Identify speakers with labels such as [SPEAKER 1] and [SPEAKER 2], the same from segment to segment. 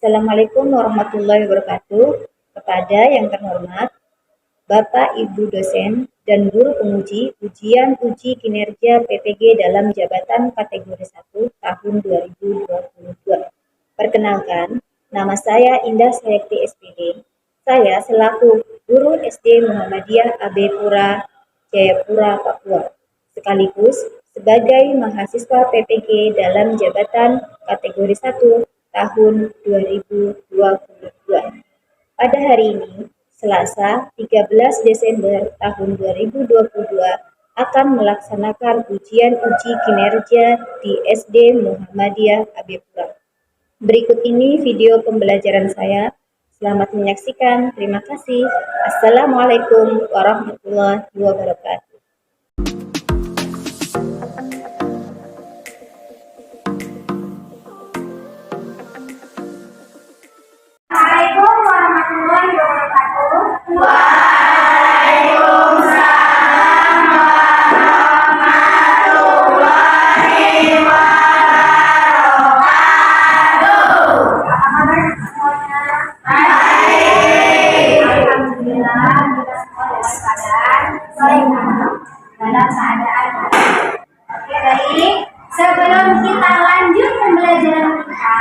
[SPEAKER 1] Assalamualaikum warahmatullahi wabarakatuh. Kepada yang terhormat Bapak Ibu dosen dan guru penguji ujian uji kinerja PPG dalam jabatan kategori 1 tahun 2022. Perkenalkan, nama saya Indah Sayakti SPD. Saya selaku guru SD Muhammadiyah AB Pura, Jayapura, Papua, sekaligus sebagai mahasiswa PPG dalam jabatan kategori 1 tahun 2022. Pada hari ini, Selasa 13 Desember tahun 2022, akan melaksanakan ujian uji kinerja di SD Muhammadiyah AB Pura. Berikut ini video pembelajaran saya. Selamat menyaksikan. Terima kasih. Assalamualaikum warahmatullahi wabarakatuh.
[SPEAKER 2] Assalamualaikum warahmatullahi wabarakatuh. Apa kabar semuanya? Alhamdulillah kita semua dalam keadaan baik. Oke, baik. Sebelum kita lanjut pembelajaran kita,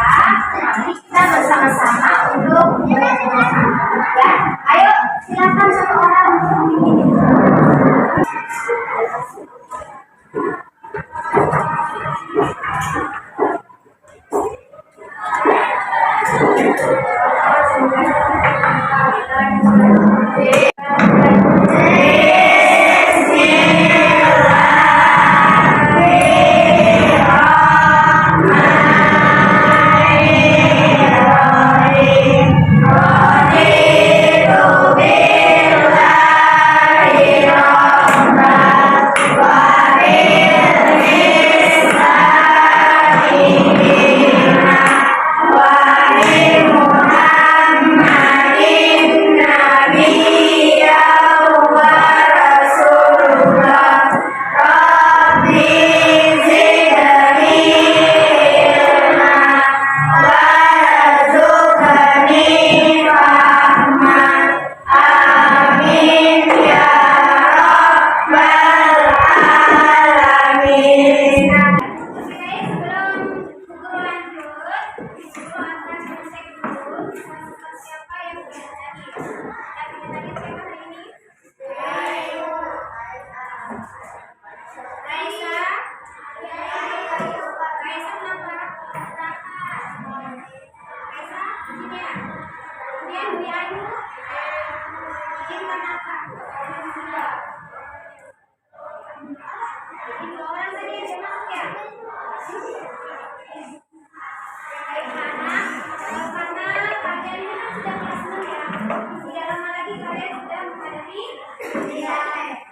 [SPEAKER 2] mari kita bersama-sama untuk belajar. Ya, ayo silakan satu orang untuk memimpin.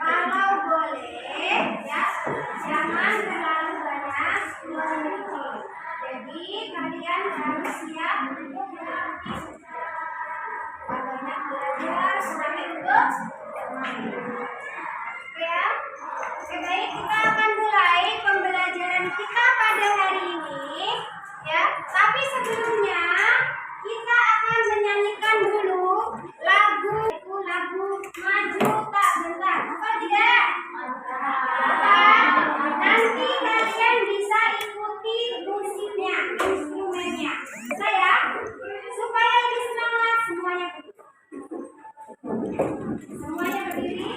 [SPEAKER 2] Kalau boleh, ya, jangan terlalu banyak meneliti. Jadi kalian harus siap untuk meneliti. Banyak belajar sampai untuk bermain. Ya, oke, baik, kita akan mulai pembelajaran kita pada hari ini. Ya, tapi sebelumnya kita akan menyanyikan dulu lagu Maju Tak Gentar. Apa tidak? Nanti kalian bisa ikuti musiknya, instrumennya. Saya supaya lebih semangat semuanya berdiri.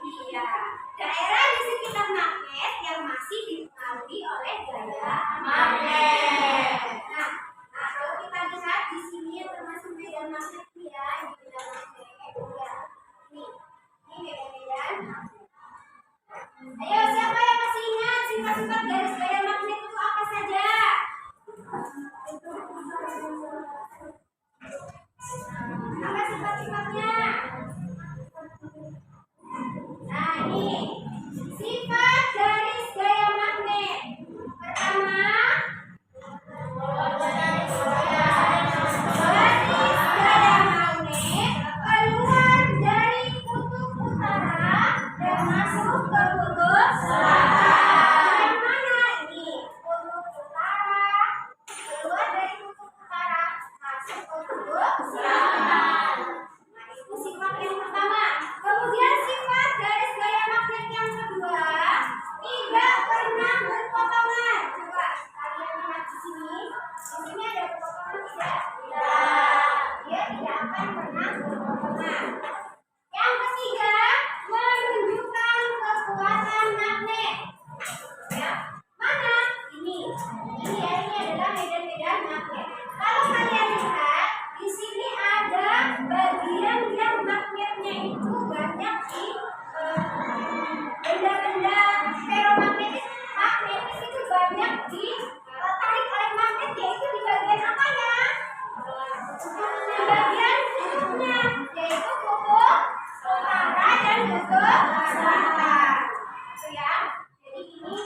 [SPEAKER 2] Iya, daerah di sekitar magnet yang masih dipengaruhi oleh gaya magnet. Nah, kalau kita lihat di sini yang termasuk medan magnet ya, ini medan magnet. Ya, ini medan magnet. Ayo, siapa yang masih ingat sifat-sifat garis gaya magnet itu apa saja? Apa sifat-sifatnya? Nah, ini sifat garis gaya magnet. Pertama, garis gaya magnet keluar dari kutub utara dan masuk ke kutub selatan. Yang mana ini? Kutub utara keluar dari kutub utara masuk ke kutub selatan. Nah, itu sifat yang pertama. Kemudian sifat garis gaya magnet yang kedua, tidak pernah berpotongan. Coba kalian lihat di sini. Di sini ada potongan tidak? Tidak. Dia tidak akan pernah berpotongan. Yang ketiga, menunjukkan kekuatan magnet. Ya, mana? Ini ya, ini adalah medan-medan magnet. Kalau kalian lihat, di sini ada bagian yang magnetnya itu banyak di benda-benda ferromagnetis. Magnetis itu banyak ditarik oleh magnet, yaitu di bagian apanya? Di bagian kutubnya, yaitu kutub utara dan kutub selatan. Itu ya. Jadi ini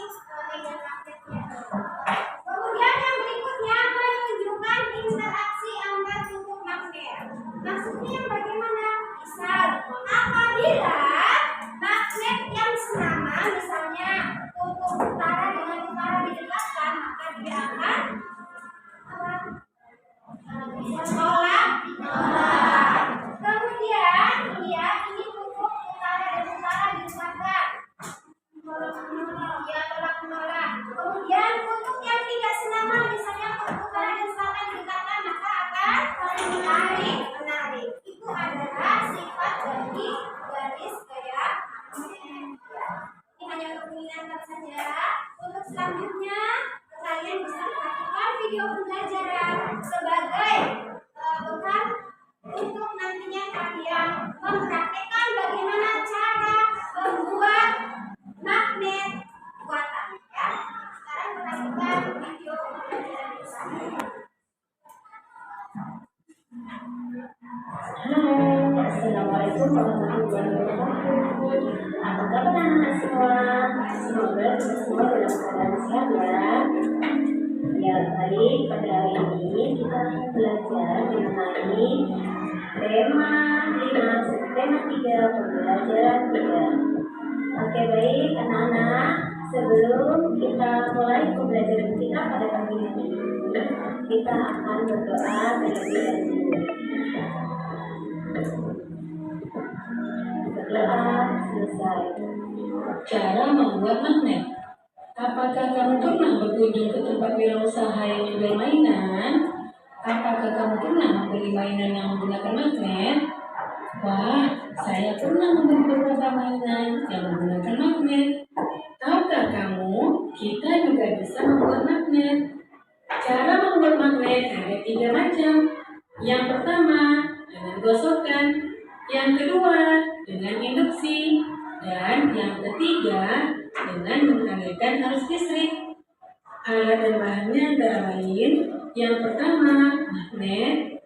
[SPEAKER 2] medan magnetnya. Kemudian yang berikutnya menunjukkan interaksi antar kutub magnet. Maksudnya yang bagaimana? Misal, apabila magnet yang senama, misalnya kutub utara dengan utara didekatkan, maka dia akan menolak. Kemudian, ya, ini kutub utara dan utara didekatkan. Ya, tolak menolak. Kemudian kutub yang tidak senama, misalnya kutub utara dan selatan didekatkan, maka akan saling menarik. Itu adalah sifat dari garis gaya magnet. Ini hanya untuk mengingatkan saja. Untuk selanjutnya, kalian bisa lakukan video pembelajaran sebagai bekal untuk nantinya kalian mempraktekkan bagaimana cara membuat magnet buatan. Ya, sekarang kita lakukan video pembelajaran bersama.
[SPEAKER 3] Halo, Assalamualaikum warahmatullahi wabarakatuh. Apa kabar anak-anak semua? Semoga kita semua dalam keadaan sehat ya. Ya, baik, pada hari ini kita akan belajar mengenai tema 3 pembelajaran 3. Oke, baik anak-anak, sebelum kita mulai pembelajaran kita pada pagi ini, kita akan berdoa terlebih dahulu. Berdoa selesai.
[SPEAKER 4] Cara membuat magnet. Apakah kamu pernah berkunjung ke tempat wirausaha yang menjual mainan? Apakah kamu pernah membeli mainan yang menggunakan magnet? Wah, saya pernah membeli beberapa mainan yang menggunakan magnet. Tahukah kamu, kita juga bisa membuat magnet. Cara membuat magnet ada 3 macam. Yang pertama, dengan gosokan. Yang kedua, dengan induksi. Dan yang ketiga, dengan mengalirkan arus listrik. Alat dan bahannya antara lain, yang pertama, magnet,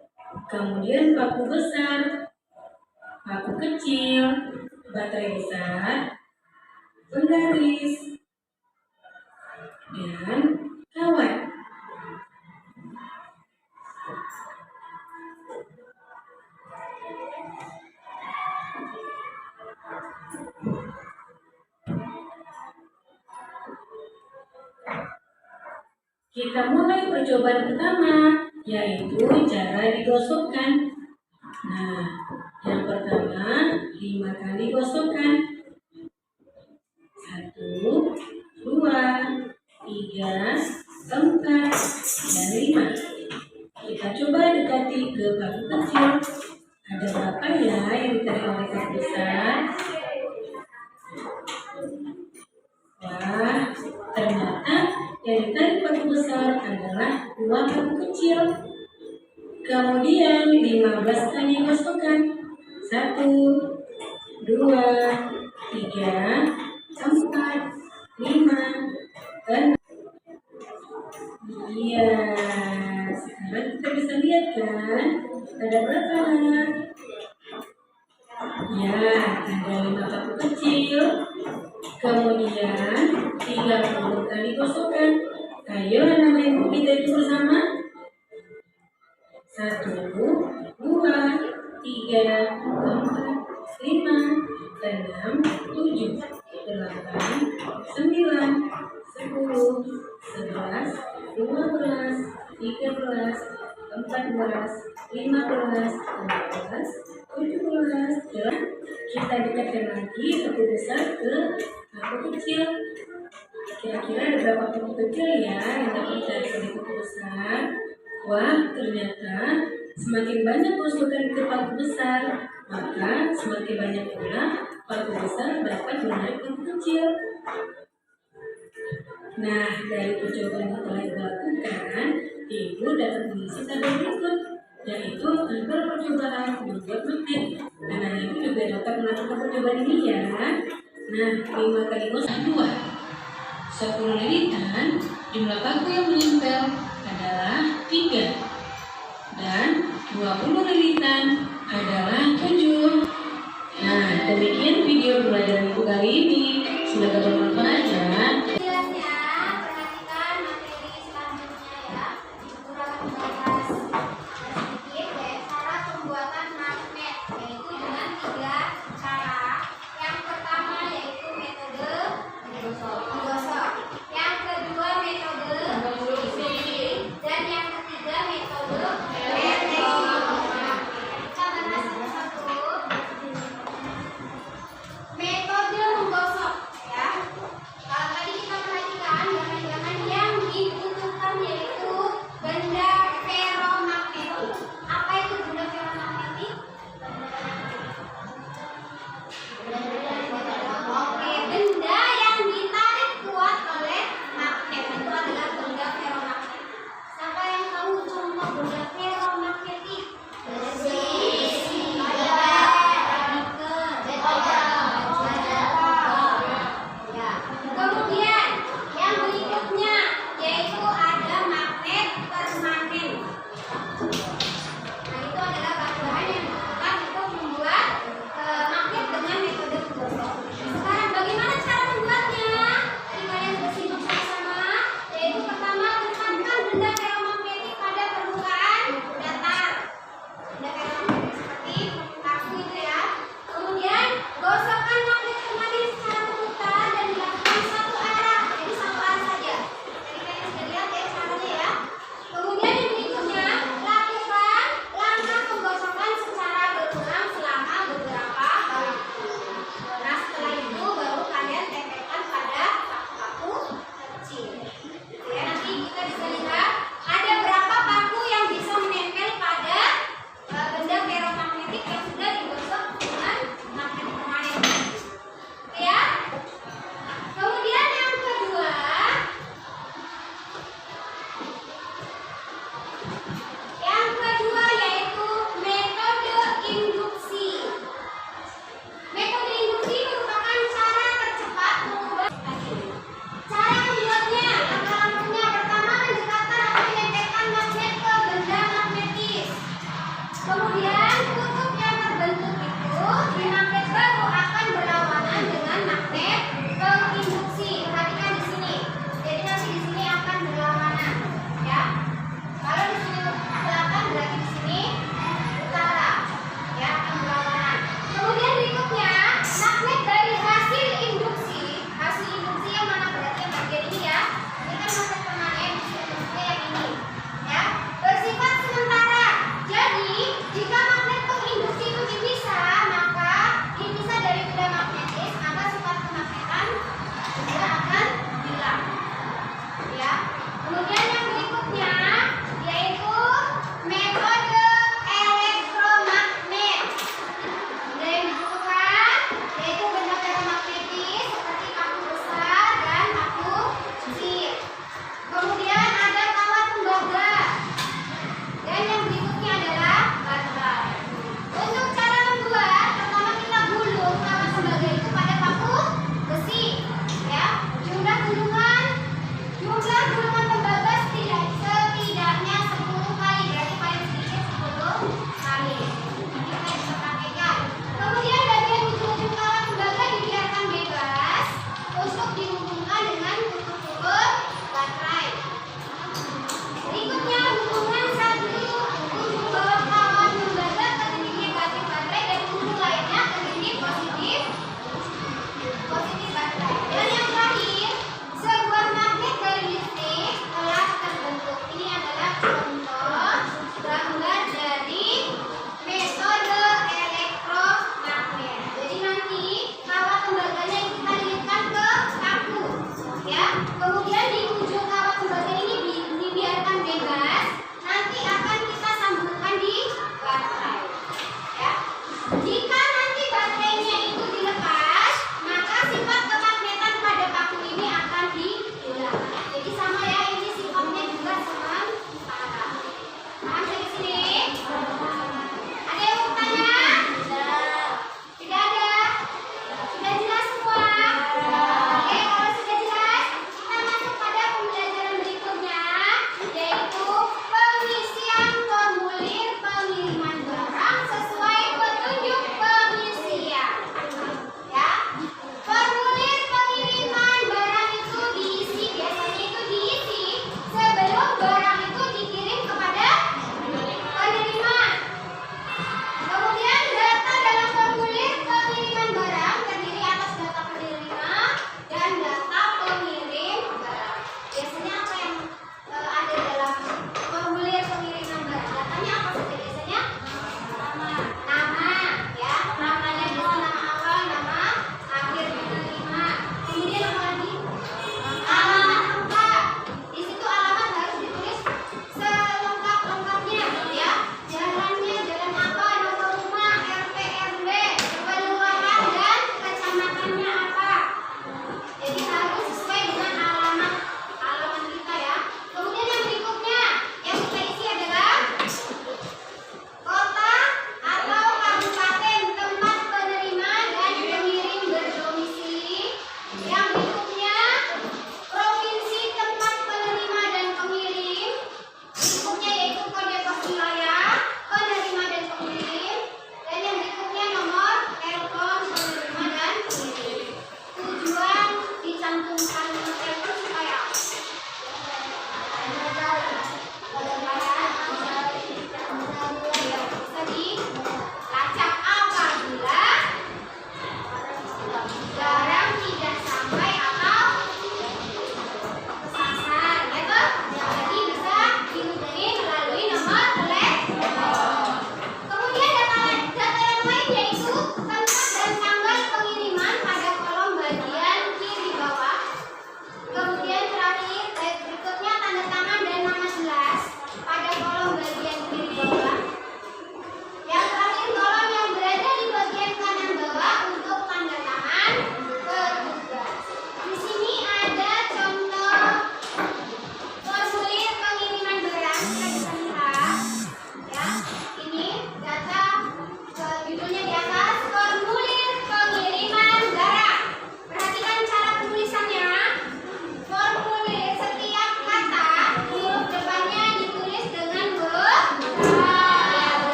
[SPEAKER 4] kemudian paku besar, paku kecil, baterai besar, penggaris, dan kawat. Kita mulai percobaan pertama, yaitu cara digosokkan. Nah, yang pertama 5 kali gosokkan. 1, 2, 3, 4, dan 5. Kita coba dekati ke paku kecil. Ada berapa ya yang kita paku kecil. Kemudian 15 kali gosokkan. 1, 2, 3, 4, 5, 6. Iya, sekarang kita bisa lihat kan? Ada berapa anak? Ya, ada 5 paku kecil. Kemudian 30 kali gosokkan. Ayo anak ibu kita itu bersama. 1, 2, 3, 4, 5, 6, 7, 8, 9, 10, 11, 12, 13, 14, 15, 16, 17. Dan kita dekatkan lagi paku besar ke paku kecil. Kira-kira ada berapa paku kecil ya yang dapat dari paku besar? Wah, ternyata semakin banyak gosokan ke paku besar, maka semakin banyak pula paku besar dapat menarik paku kecil. Nah, dari percobaan yang telah dilakukan, ibu dapat mengisi tabel berikut, yaitu tabel percobaan membuat magnet. Anak ibu juga dapat melakukan percobaan ini ya. Nah, 5 kali gosok 2. 10 lilitan, jumlah paku yang menempel adalah 3. Dan 20 lilitan adalah 7. Nah, demikian video pembelajaran ibu kali ini. Semoga bermanfaat ya.
[SPEAKER 2] Jelasnya, perhatikan materi selanjutnya ya. Kurang membahas sedikit dari cara pembuatan magnet, yaitu dengan 3 cara. Yang pertama yaitu metode menggosok. Yang kedua metode menggosok. Dan yang ketiga metode kita bahas satu-satu. Metode menggosok.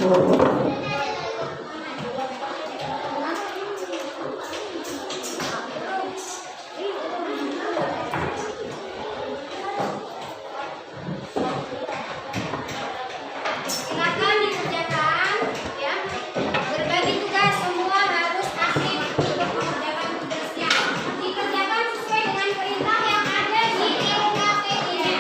[SPEAKER 2] Silakan dikerjakan ya. Berbagi tugas semua harus aktif untuk mengerjakan tugasnya. Dikerjakan sesuai dengan perintah yang ada di RKPD-nya.